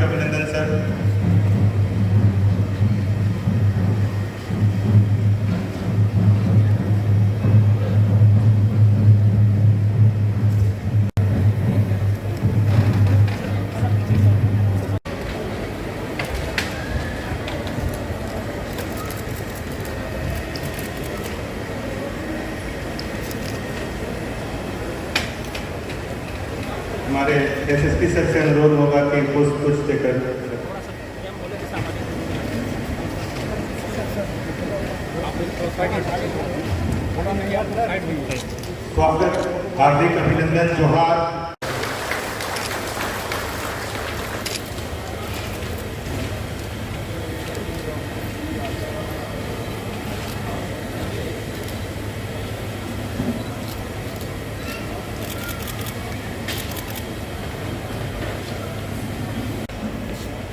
अभिनंदन सर। हमारे SSP sir से अनुरोध होगा कि पुष्प देकर स्वागत, हार्दिक अभिनंदन, जोहार।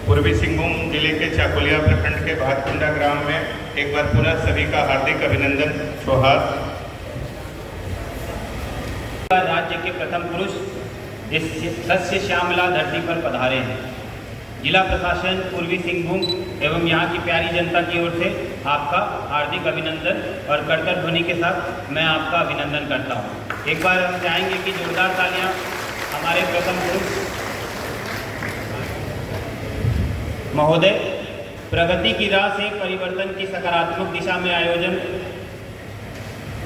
पूर्वी सिंहभूम जिले के चाकुलिया प्रखंड के भातकुंडा ग्राम में एक बार पुनः सभी का हार्दिक अभिनंदन, जोहार। राज्य के प्रथम पुरुष इस सस्य श्यामला धरती पर पधारे हैं। जिला प्रशासन पूर्वी सिंहभूम एवं यहाँ की प्यारी जनता की ओर से आपका हार्दिक अभिनंदन और करतल ध्वनि के साथ मैं आपका अभिनंदन करता हूँ। एक बार हम चाहेंगे कि जोरदार तालियां हमारे प्रथम पुरुष महोदय। प्रगति की राह से परिवर्तन की सकारात्मक दिशा में आयोजन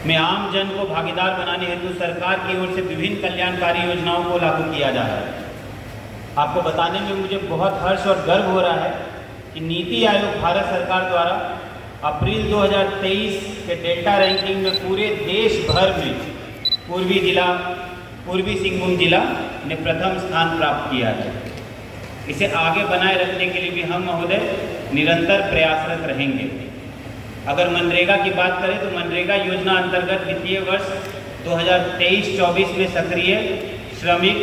में आम जन को भागीदार बनाने हेतु सरकार की ओर से विभिन्न कल्याणकारी योजनाओं को लागू किया जा रहा है। आपको बताने में मुझे बहुत हर्ष और गर्व हो रहा है कि नीति आयोग भारत सरकार द्वारा अप्रैल 2023 के डेल्टा रैंकिंग में पूरे देश भर में पूर्वी सिंहभूम जिला ने प्रथम स्थान प्राप्त किया है। इसे आगे बनाए रखने के लिए भी हम महोदय निरंतर प्रयासरत रहेंगे। अगर मनरेगा की बात करें तो मनरेगा योजना अंतर्गत वित्तीय वर्ष 2023-24 में सक्रिय श्रमिक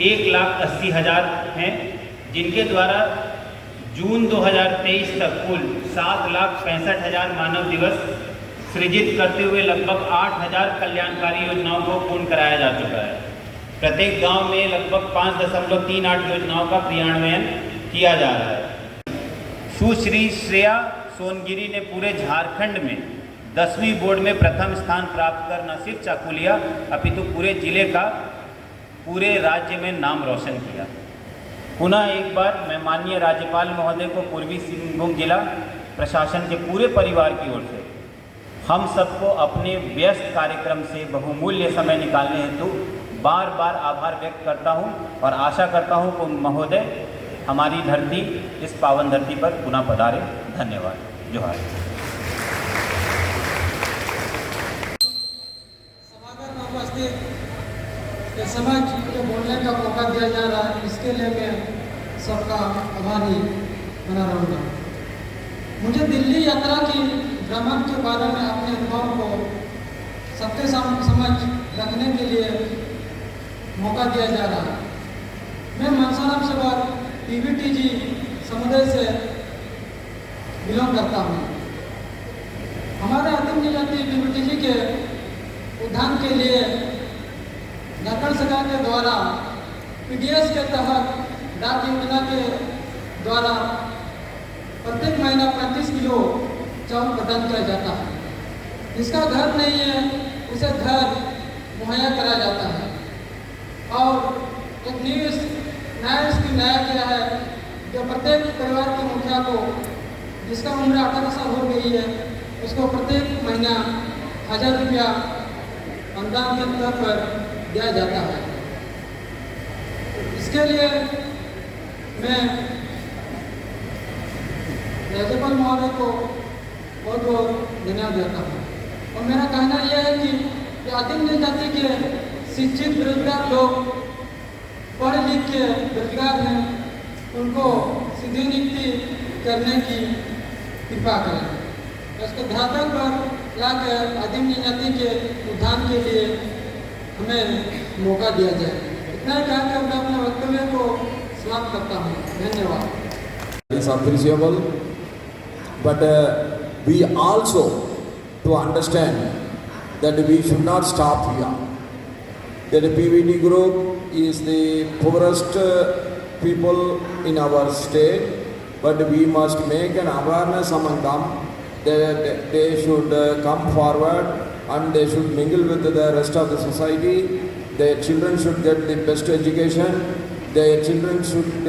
1,80,000 हैं, जिनके द्वारा जून 2023 तक कुल 7,65,000 मानव दिवस सृजित करते हुए लगभग 8,000 कल्याणकारी योजनाओं को पूर्ण कराया जा चुका है। प्रत्येक गांव में लगभग 5.38 योजनाओं का क्रियान्वयन किया जा रहा है। सुश्री श्रेया सोनगिरी ने पूरे झारखंड में 10वीं बोर्ड में प्रथम स्थान प्राप्त कर न सिर्फ चाकुलिया अपितु पूरे जिले का पूरे राज्य में नाम रोशन किया। पुनः एक बार मैं माननीय राज्यपाल महोदय को पूर्वी सिंहभूम जिला प्रशासन के पूरे परिवार की ओर से हम सबको अपने व्यस्त कार्यक्रम से बहुमूल्य समय निकालने हेतु बार बार आभार व्यक्त करता हूं और आशा करता हूं कि महोदय हमारी धरती इस पावन धरती पर पुनः पधारे। धन्यवाद, जोहार। सभागार में उपस्थित इस समय को बोलने का मौका दिया जा रहा है, इसके लिए मैं सबका आभारी बना रहूँगा। मुझे दिल्ली यात्रा की भ्रमण के बारे में अपने अनुभव को सबके समझ रखने के लिए मौका दिया जा रहा है। मैं मनसाराम सेवा पीवीटीजी समुदाय से बिलोंग करता हूँ। हमारे आदिम जनजाति पीवीटीजी के उद्यान के लिए नकल सरकार के द्वारा पीडीएस के तहत डाक योजना के द्वारा प्रत्येक महीना 35 किलो चावल प्रदान किया जाता है। जिसका घर नहीं है उसे घर मुहैया कराया जाता है। और एक नया स्कीम लाया गया है जो प्रत्येक परिवार के मुखिया को जिसका उम्र 18 साल हो गई है उसको प्रत्येक महीना 1,000 रुपया अनुदान के तौर पर दिया जाता है। इसके लिए मैं राज्यपाल महोदय को बहुत बहुत धन्यवाद देता हूँ। और मेरा कहना यह है कि आदिम जनजाति के शिक्षित बेरोजगार लोग पढ़ लिख के बेरोजगार हैं, उनको सीधी नियुक्ति करने की कृपा करें। उसको धरातल पर लाकर आदिम जनजाति के उत्थान के लिए हमें मौका दिया जाए। इतना कहकर मैं अपने वक्तव्य को समाप्त करता हूँ। धन्यवाद। It's appreciable, but we also to understand that we should not stop here. That the PVT group is the poorest people in our state, but we must make an awareness among them that they should come forward and they should mingle with the rest of the society. Their children should get the best education. Their children should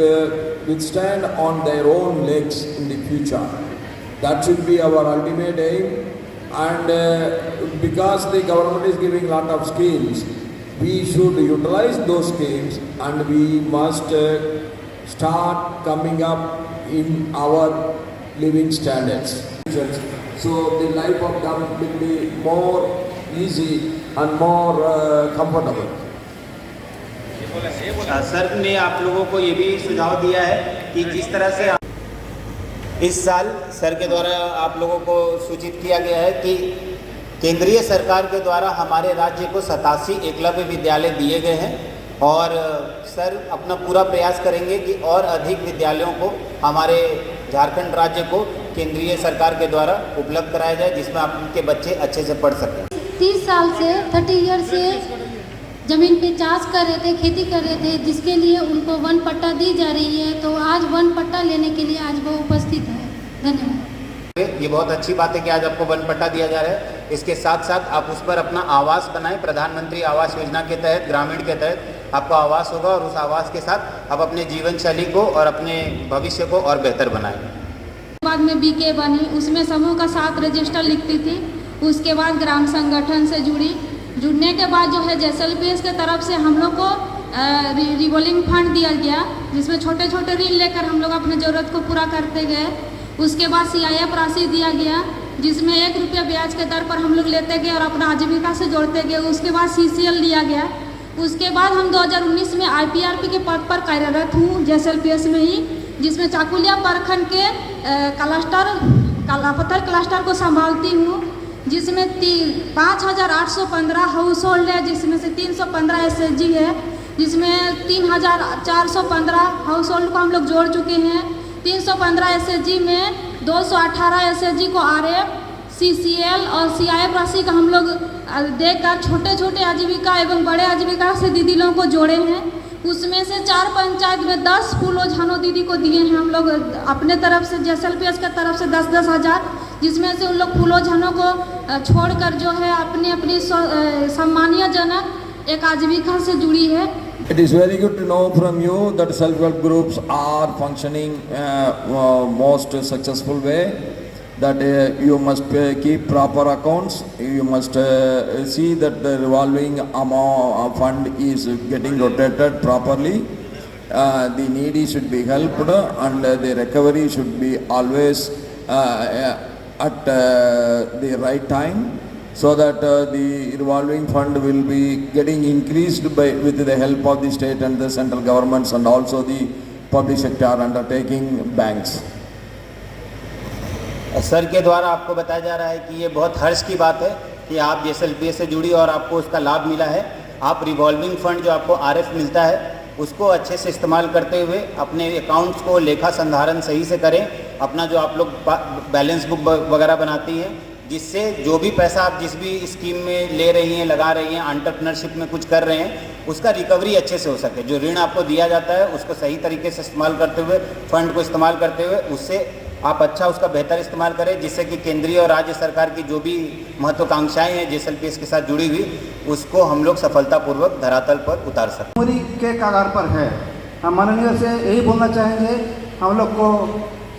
withstand on their own legs in the future. That should be our ultimate aim. And because the government is giving lot of schemes, we should utilize those schemes and we must start coming up in our living standards. So the life of them will be more easy and more comfortable. Sir ने आप लोगों को ये भी सुझाव दिया है कि जिस तरह से इस साल सर के द्वारा आप लोगों को सूचित किया गया है कि केंद्रीय सरकार के द्वारा हमारे राज्य को 87 एकलव्य विद्यालय दिए गए हैं और सर अपना पूरा प्रयास करेंगे कि और अधिक विद्यालयों को हमारे झारखंड राज्य को केंद्रीय सरकार के द्वारा उपलब्ध कराया जाए जिसमें आपके बच्चे अच्छे से पढ़ सकें। 30 साल से 30 ईयर से ज़मीन पे चाष कर रहे थे, खेती कर रहे थे, जिसके लिए उनको वन पट्टा दी जा रही है, तो आज वन पट्टा लेने के लिए आज वो उपस्थित है। धन्यवाद। ये बहुत अच्छी बात है कि आज आपको वन पट्टा दिया जा रहा है। इसके साथ साथ आप उस पर अपना आवास बनाएं। प्रधानमंत्री आवास योजना के तहत ग्रामीण के तहत आपका आवास होगा और उस आवास के साथ आप अपने जीवन शैली को और अपने भविष्य को और बेहतर बनाएं। बाद में बीके बनी, उसमें समूह का 7 रजिस्टर लिखती थी। उसके बाद ग्राम संगठन से जुड़ने के बाद जो है JSLPS के तरफ से हम लोग को रिवॉल्विंग फंड दिया गया, जिसमें छोटे छोटे ऋण लेकर हम लोग अपने ज़रूरत को पूरा करते गए। उसके बाद CIF राशि दिया गया, जिसमें 1 रुपया ब्याज के दर पर हम लोग लेते गए और अपना आजीविका से जोड़ते गए। उसके बाद CCL दिया गया। उसके बाद हम 2019 में IPRP के पद पर कार्यरत हूँ JSLPS में ही, जिसमें चाकुलिया प्रखंड के कालापत्थर क्लस्टर को संभालती हूँ, जिसमें 5,815 हाउस होल्ड है, जिसमें से 315 SHG है, जिसमें 3,415 हाउस होल्ड को हम लोग जोड़ चुके हैं। 315 SHG में 218 SHG को RF, CCL और CIF राशि का हम लोग देकर छोटे छोटे आजीविका एवं बड़े आजीविका से दीदी लोगों को जोड़े हैं। उसमें से 4 पंचायत में 10 फूलो झानो दीदी को दिए हैं हम लोग अपने तरफ से, JSLPS के तरफ से 10-10 हज़ार, जिसमें से उन लोग फूलो झानो को छोड़कर जो है अपनी अपनी सम्मानीयजनक एक आजीविका से जुड़ी है। It is very good to know from you that self-help groups are functioning most successful way. That you must keep proper accounts. You must see that the revolving amount fund is getting rotated properly. The needy should be helped and the recovery should be always at the right time, so that the revolving fund will be getting increased with the help of the state and the central governments and also the public sector undertaking banks. Sir के द्वारा आपको बताया जा रहा है कि ये बहुत हर्ष की बात है कि आप JSLPS से जुड़ी और आपको उसका लाभ मिला है। आप रिवॉल्विंग फंड जो आपको RF मिलता है उसको अच्छे से इस्तेमाल करते हुए अपने अकाउंट्स को लेखा संधारण सही से करें। अपना जो आप लोग बैलेंस बुक वगैरह बनाती हैं, जिससे जो भी पैसा आप जिस भी स्कीम में ले रही हैं, लगा रही हैं, एंटरप्रेन्योरशिप में कुछ कर रहे हैं, उसका रिकवरी अच्छे से हो सके। जो ऋण आपको दिया जाता है उसको सही तरीके से इस्तेमाल करते हुए, फंड को इस्तेमाल करते हुए उससे आप अच्छा उसका बेहतर इस्तेमाल करें, जिससे कि केंद्रीय और राज्य सरकार की जो भी महत्वाकांक्षाएं हैं JSLPS के साथ जुड़ी हुई, उसको हम लोग सफलतापूर्वक धरातल पर उतार सकें। पूरी के कगार पर है। हम माननीय से यही बोलना चाहेंगे, हम लोग को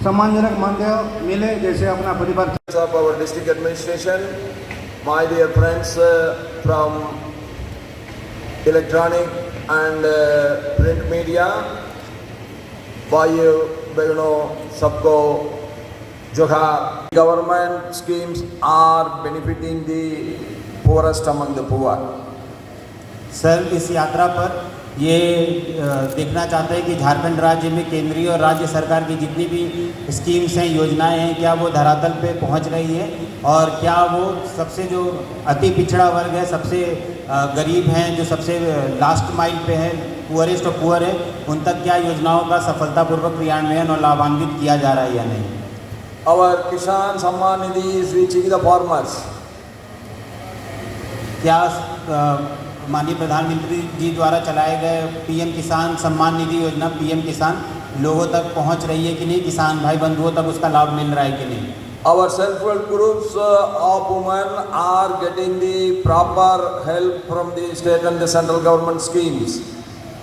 सम्मानजनक मानदेय मिले जैसे अपना परिवार। Of our district administration, my dear friends from electronic and print media, भाइयों बहनों सबको जोहार। Government schemes are benefiting the poorest among the poor. Sir इस यात्रा पर ये देखना चाहते हैं कि झारखंड राज्य में केंद्रीय और राज्य सरकार की जितनी भी स्कीम्स हैं, योजनाएं हैं, क्या वो धरातल पे पहुंच रही हैं और क्या वो सबसे जो अति पिछड़ा वर्ग है, सबसे गरीब हैं, जो सबसे लास्ट माइल पे है, पुअरेस्ट ऑफ पुअर है, उन तक क्या योजनाओं का सफलतापूर्वक क्रियान्वयन और लाभान्वित किया जा रहा है या नहीं। Our Kisan Samman Nidhi is reaching the farmers. क्या माननीय प्रधानमंत्री जी द्वारा चलाए गए PM किसान सम्मान निधि योजना PM किसान लोगों तक पहुंच रही है कि नहीं, किसान भाई बंधुओं तक उसका लाभ मिल रहा है कि नहीं। Our self-help groups of women are getting the proper help from the state and the central government schemes.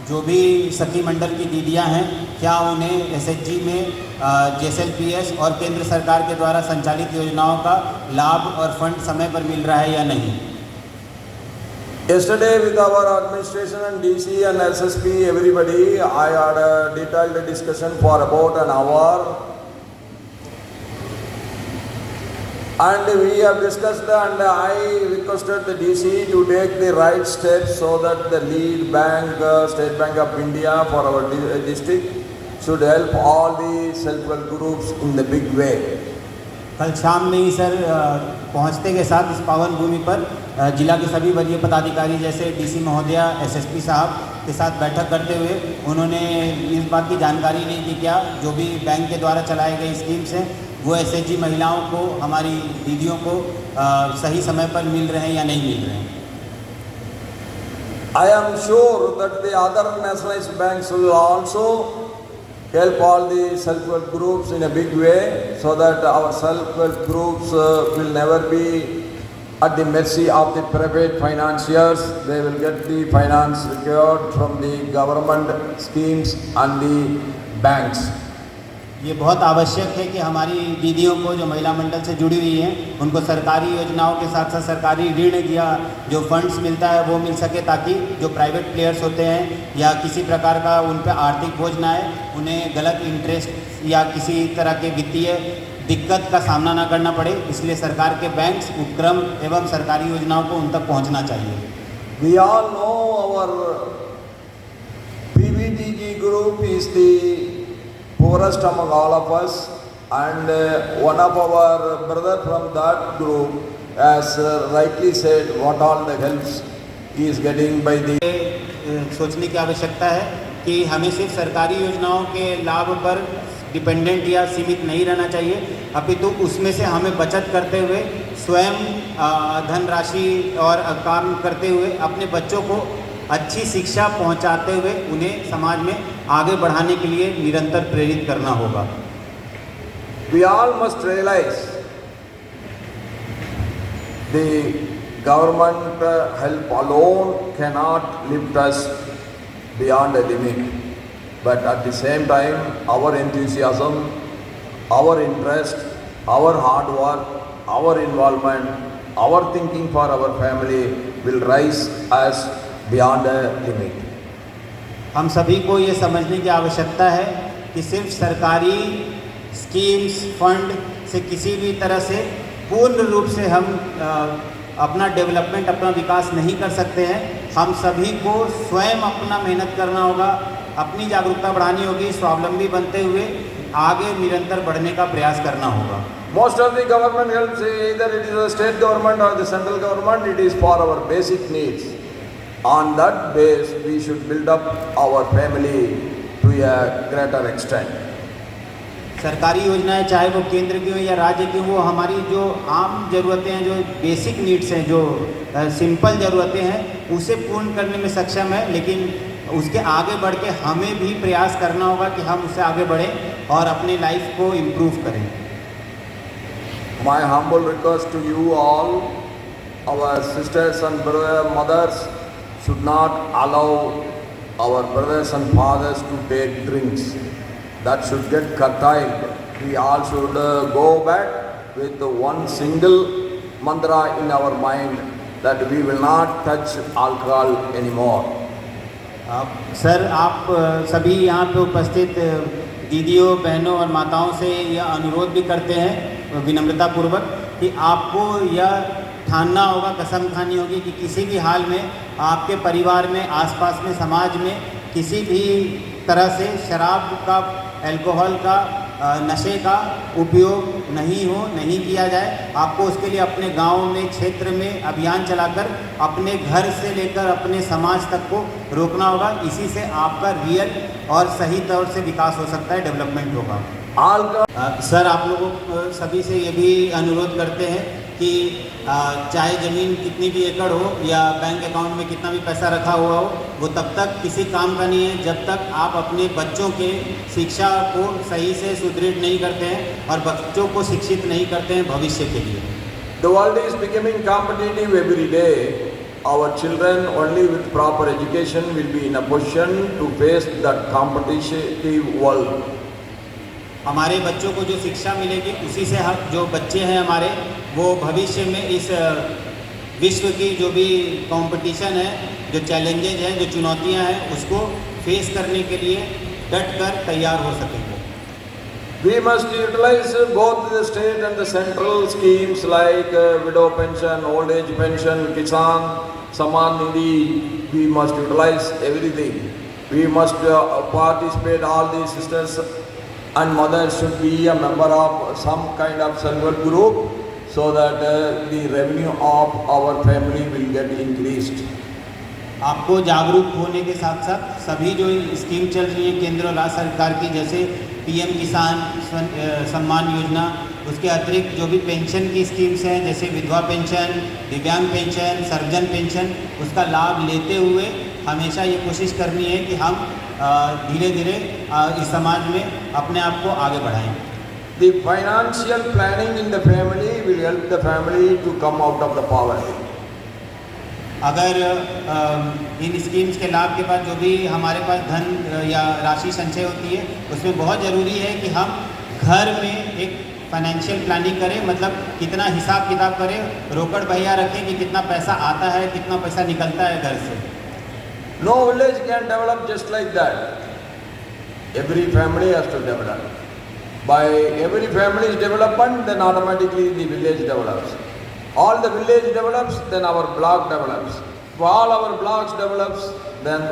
जो भी सखी मंडल की दीदियां हैं, क्या उन्हें एसएचजी में जेएसएलपीएस और केंद्र सरकार के द्वारा संचालित योजनाओं का लाभ और फंड समय पर मिल रहा है या नहीं। Yesterday with our administration and DC and SSP, everybody, I had a detailed discussion for about an hour. And we have discussed and I requested the DC to take the right steps so that the lead bank, State Bank of India for our district should help all the self-help groups in the big way. कल शाम में ही sir पहुंचते के साथ इस पावन भूमि पर जिला के सभी वरीय पदाधिकारी जैसे डीसी महोदया, एसएसपी साहब के साथ बैठक करते हुए उन्होंने इस बात की जानकारी ली कि क्या जो भी बैंक के द्वारा चलाए गए स्कीम्स हैं वो एसएचजी महिलाओं को, हमारी दीदियों को सही समय पर मिल रहे हैं या नहीं मिल रहे हैं। I am sure that the other nationalized banks will also help all the self-help groups in a big way so that our self-help groups will never be at the mercy of the private financiers. They will get the finance secured from the government schemes and the banks. ये बहुत आवश्यक है कि हमारी दीदियों को जो महिला मंडल से जुड़ी हुई हैं उनको सरकारी योजनाओं के साथ साथ सरकारी ऋण या जो फंड्स मिलता है वो मिल सके, ताकि जो प्राइवेट प्लेयर्स होते हैं या किसी प्रकार का उन पर आर्थिक बोझ ना आए, उन्हें गलत इंटरेस्ट या किसी तरह के वित्तीय दिक्कत का सामना ना करना पड़े। इसलिए सरकार के बैंक्स, उपक्रम एवं सरकारी योजनाओं को उन तक पहुँचना चाहिए। We all know our PVTG group is the poorest among all of us, and one of our brother from that group has rightly said what all the helps he is getting by the सोचने की आवश्यकता है कि हमें सिर्फ सरकारी योजनाओं के लाभ पर डिपेंडेंट या सीमित नहीं रहना चाहिए, अपितु उसमें से हमें बचत करते हुए स्वयं धनराशि और काम करते हुए अपने बच्चों को अच्छी शिक्षा पहुंचाते हुए उन्हें समाज में आगे बढ़ाने के लिए निरंतर प्रेरित करना होगा। We all must realize the government help alone cannot lift us beyond a limit, but at the same time our enthusiasm, our interest, our hard work, our involvement, our thinking for our family will rise us beyond a limit. हम सभी को ये समझने की आवश्यकता है कि सिर्फ सरकारी स्कीम्स, फंड से किसी भी तरह से पूर्ण रूप से हम अपना डेवलपमेंट, अपना विकास नहीं कर सकते हैं। हम सभी को स्वयं अपना मेहनत करना होगा, अपनी जागरूकता बढ़ानी होगी, स्वावलंबी बनते हुए आगे निरंतर बढ़ने का प्रयास करना होगा। Most of the government helps, either it is the state government or the central government, it is for our basic needs. On that base, we should build up our family to a greater extent. सरकारी योजनाएं चाहे वो केंद्र की हो या राज्य की, वो हमारी जो आम ज़रूरतें हैं, जो बेसिक नीड्स हैं, जो सिंपल ज़रूरतें हैं, उसे पूर्ण करने में सक्षम है, लेकिन उसके आगे बढ़ के हमें भी प्रयास करना होगा कि हम उससे आगे बढ़ें और अपनी लाइफ को इम्प्रूव करें। My humble request to you all, our sisters and mothers, should not allow our brothers and fathers to take drinks. That should get curtailed. We all should go back with one single mantra in our mind that we will not touch alcohol anymore. Sir, आप सभी यहाँ पे उपस्थित दीदियों, बहनों और माताओं से यह अनुरोध भी करते हैं विनम्रतापूर्वक कि आपको यह ठानना होगा, कसम खानी होगी कि किसी भी हाल में आपके परिवार में, आसपास में, समाज में किसी भी तरह से शराब का, अल्कोहल का, नशे का उपयोग नहीं किया जाए। आपको उसके लिए अपने गांव में, क्षेत्र में अभियान चलाकर अपने घर से लेकर अपने समाज तक को रोकना होगा। इसी से आपका रियल और सही तौर से विकास हो सकता है, डेवलपमेंट होगा। सर, आप लोगों सभी से ये भी अनुरोध करते हैं कि चाहे ज़मीन कितनी भी एकड़ हो या बैंक अकाउंट में कितना भी पैसा रखा हुआ हो, वो तब तक किसी काम का नहीं है जब तक आप अपने बच्चों के शिक्षा को सही से सुदृढ़ नहीं करते हैं और बच्चों को शिक्षित नहीं करते हैं भविष्य के लिए। The world is becoming competitive every day. Our children only with proper education will be in a position to face that competitive world. हमारे बच्चों को जो शिक्षा मिलेगी उसी से हम जो बच्चे हैं हमारे वो भविष्य में इस विश्व की जो भी कंपटीशन है, जो चैलेंजेज हैं, जो चुनौतियां हैं, उसको फेस करने के लिए डट कर तैयार हो सकेंगे। We must utilize both the state and the central schemes like widow pension, old age pension, Kisan, Saman Nidhi. We must utilize everything. We must participate, all the sisters and mothers should be a member of some kind of self-help group so that the revenue of our family will get increased. आपको जागरूक होने के साथ साथ सभी जो scheme चल रही है केंद्र और राज्य सरकार की, जैसे पीएम किसान सम्मान योजना, उसके अतिरिक्त जो भी पेंशन की स्कीम्स हैं जैसे विधवा पेंशन, दिव्यांग पेंशन, सर्वजन पेंशन, उसका लाभ लेते हुए हमेशा ये कोशिश करनी है कि हम धीरे धीरे इस समाज में अपने आप को आगे बढ़ाएं। The financial planning in the family will help the family to come out of the poverty. अगर इन स्कीम्स के लाभ के बाद जो भी हमारे पास धन या राशि संचय होती है, उसमें बहुत ज़रूरी है कि हम घर में एक फाइनेंशियल प्लानिंग करें, मतलब कितना हिसाब किताब करें, रोकड़ बहिया रखें कि कितना पैसा आता है, कितना पैसा निकलता है घर से। No village can develop just like that. Every family has to develop. By every family's development, then automatically the village develops. All the village develops, then our block develops. If all our blocks develops, then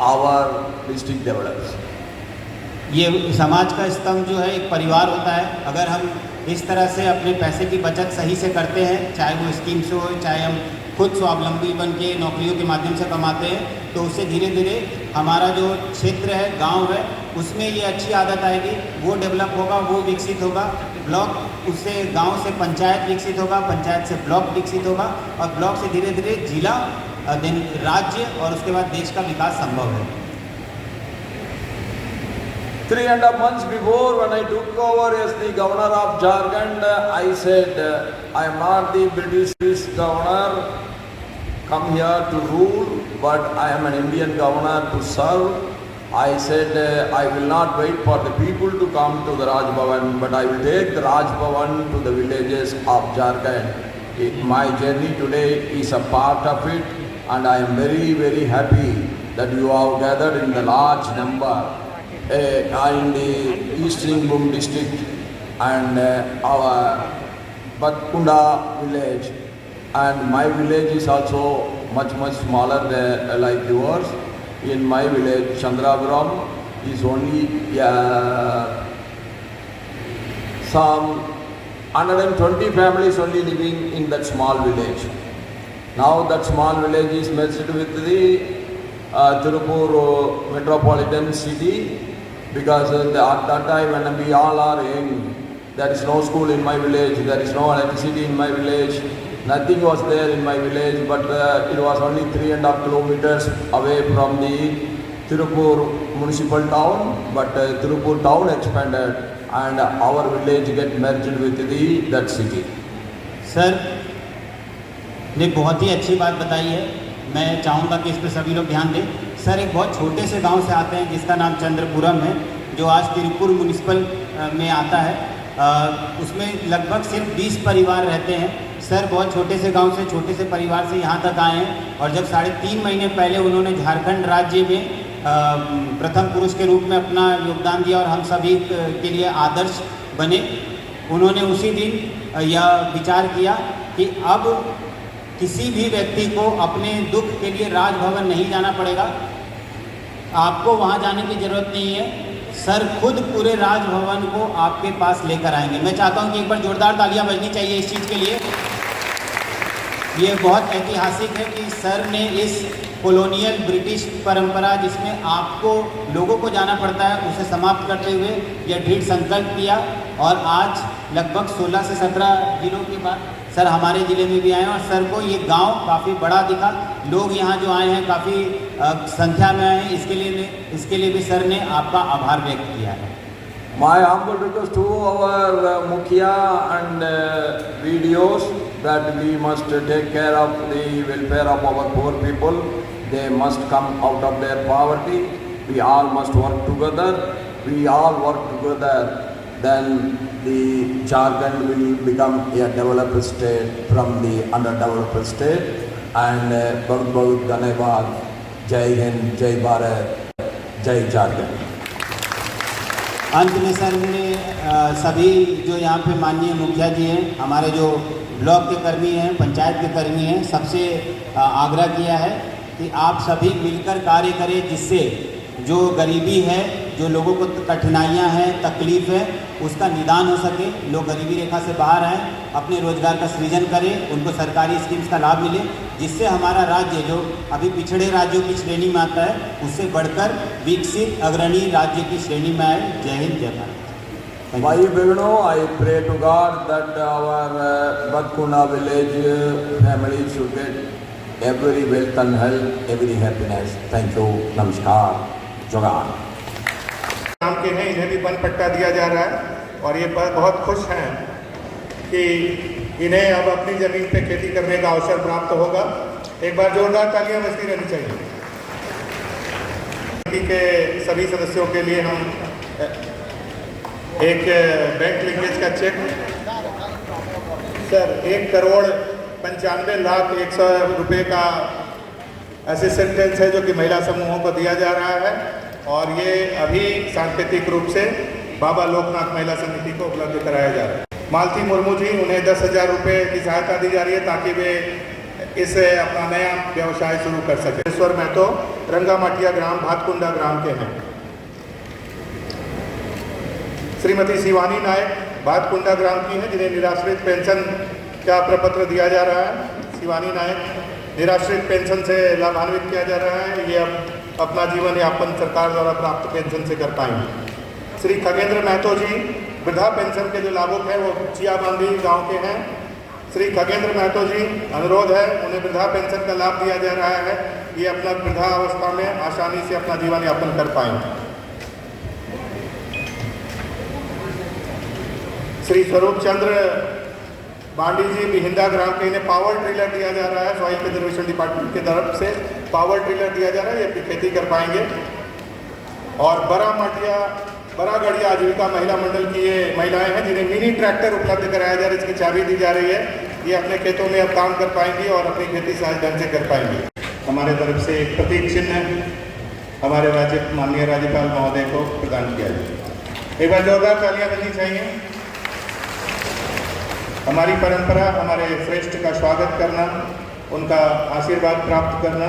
our district develops. ये समाज का स्तंभ जो है एक परिवार होता है। अगर हम इस तरह से अपने पैसे की बचत सही से करते हैं, चाहे वो स्कीम से हो, चाहे हम खुद स्वावलंबी बन के नौकरियों के माध्यम से कमाते हैं, तो उससे धीरे धीरे हमारा जो क्षेत्र है, गांव है, उसमें ये अच्छी आदत आएगी, वो डेवलप होगा, वो विकसित होगा। ब्लॉक, उससे गांव से पंचायत विकसित होगा, पंचायत से ब्लॉक विकसित होगा और ब्लॉक से धीरे धीरे जिला, देन राज्य और उसके बाद देश का विकास संभव है। 3.5 months before, when I took over as the governor of Jharkhand, I said, I am not the British governor, come here to rule, but I am an Indian governor to serve. I said, I will not wait for the people to come to the Raj Bhavan, but I will take the Raj Bhavan to the villages of Jharkhand. My journey today is a part of it, and I am very, very happy that you have gathered in the large number in the East Singhbhum district and our Batkunda village, and my village is also much smaller than like yours. In my village, Chandrapuram, is only some 120 families only living in that small village. Now that small village is merged with the Tirupur metropolitan city, because at that time when we all are young, there is no school in my village, there is no electricity in my village, nothing was there in my village, but it was only 3.5 kilometers away from the Tirupur municipal town, but Tirupur town expanded and our village get merged with that city. Sir ने बहुत ही अच्छी बात बताई है, मैं चाहूँगा कि इस पर सभी लोग ध्यान दें। सर एक बहुत छोटे से गांव से आते हैं जिसका नाम चंद्रपुरम है, जो आज तिरुपुर म्यूनिसिपल में आता है। उसमें लगभग सिर्फ 20 परिवार रहते हैं। सर बहुत छोटे से गांव से, छोटे से परिवार से यहाँ तक आए हैं और जब 3.5 महीने पहले उन्होंने झारखंड राज्य में प्रथम पुरुष के रूप में अपना योगदान दिया और हम सभी के लिए आदर्श बने, उन्होंने उसी दिन यह विचार किया कि अब किसी भी व्यक्ति को अपने दुख के लिए राजभवन नहीं जाना पड़ेगा, आपको वहाँ जाने की ज़रूरत नहीं है, सर खुद पूरे राजभवन को आपके पास लेकर आएंगे। मैं चाहता हूँ कि एक बार जोरदार तालियां बजनी चाहिए इस चीज़ के लिए। ये बहुत ऐतिहासिक है कि सर ने इस कॉलोनियल ब्रिटिश परंपरा जिसमें आपको लोगों को जाना पड़ता है, उसे समाप्त करते हुए यह दृढ़ संकल्प किया। और आज लगभग 16 से 17 जिलों के बाद सर हमारे ज़िले में भी आए हैं और सर को ये गांव काफ़ी बड़ा दिखा। लोग यहाँ जो आए हैं काफ़ी संख्या में आए हैं, इसके लिए भी सर ने आपका आभार व्यक्त किया है। My humble request to our Mukhya and videos that we must take care of the welfare of our poor people. They must come out of their poverty. We all must work together. We all work together. Then the Jharkhand will become a developed state from the underdeveloped state. And बहुत धन्यवाद. जय हिंद, जय भारत, जय झारखंड। अंत में sir ने सभी जो यहाँ पे माननीय मुखिया जी हैं, हमारे जो ब्लॉक के कर्मी हैं, पंचायत के कर्मी हैं, सबसे आग्रह किया है कि आप सभी मिलकर कार्य करें, जिससे जो गरीबी है, जो लोगों को कठिनाइयाँ हैं, तकलीफ़ है, उसका निदान हो सके। लोग गरीबी रेखा से बाहर आएँ, अपने रोजगार का सृजन करें, उनको सरकारी स्कीम्स का लाभ मिले, जिससे हमारा राज्य जो अभी पिछड़े राज्यों की श्रेणी में आता है, उससे बढ़कर विकसित अग्रणी राज्य की श्रेणी में आए। जय हिंद, जय भारत। भाई बहनों, I pray to God that our Badkunda village family should get every wealth and health, every happiness. Thank you. नमस्कार। जोगार। नाम के हैं, इन्हें भी वन पट्टा दिया जा रहा है और ये बहुत खुश हैं कि इन्हें अब अपनी ज़मीन पे खेती करने का अवसर प्राप्त होगा। एक बार जोरदार तालियां बजती रहनी चाहिए। समिति के सभी सदस्यों के लिए हम एक बैंक लिंकेज का चेक सर 1,95,01,00,000 रुपये का असिस्टेंस है जो कि महिला समूहों को दिया जा रहा है और ये अभी सांकेतिक रूप से बाबा लोकनाथ महिला समिति को उपलब्ध कराया जा रहा है। मालती मुर्मू जी, उन्हें 10,000 रुपये की सहायता दी जा रही है ताकि वे इसे अपना नया व्यवसाय शुरू कर सके। ईश्वर महतो रंगामाटिया ग्राम भातकुंडा ग्राम के हैं। श्रीमती शिवानी नायक भातकुंडा ग्राम की हैं, जिन्हें निराश्रित पेंशन का प्रपत्र दिया जा रहा है। शिवानी नायक निराश्रित पेंशन से लाभान्वित किया जा रहा है। ये अब अपना जीवन यापन सरकार द्वारा प्राप्त पेंशन से कर पाएंगे। श्री खगेंद्र महतो जी वृद्धा पेंशन के जो लाभुक हैं वो चियाबांधी गांव के हैं। श्री खगेंद्र महतो जी, अनुरोध है, उन्हें वृद्धा पेंशन का लाभ दिया जा रहा है। ये अपना वृद्धावस्था में आसानी से अपना जीवन यापन कर पाएंगे। श्री स्वरूप चंद्र बांडी जी बिहिंदा ग्राम के, इन्हें पावर ट्रिलर दिया जा रहा है। सॉइल कंजर्वेशन डिपार्टमेंट की तरफ से पावर ट्रिलर दिया जा रहा है, ये अपनी खेती कर पाएंगे। और बरागढ़िया आजीविका महिला मंडल की ये महिलाएं हैं जिन्हें मिनी ट्रैक्टर उपलब्ध कराया जा रहा है, इसकी चाबी दी जा रही है। ये अपने खेतों में अब काम कर पाएंगी और अपनी खेती सहज ढंग से कर पाएंगी। हमारे तरफ से एक प्रतीक चिन्ह हमारे माननीय राज्यपाल महोदय को प्रदान किया जाए। एक बार जोरदार तालियां बजनी चाहिए। हमारी परंपरा, हमारे श्रेष्ठ का स्वागत करना, उनका आशीर्वाद प्राप्त करना।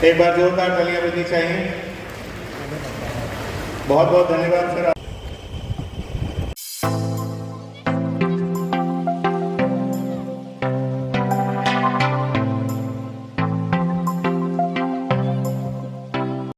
एक बार जोरदार तालियां बजनी चाहिए। बहुत बहुत धन्यवाद सर।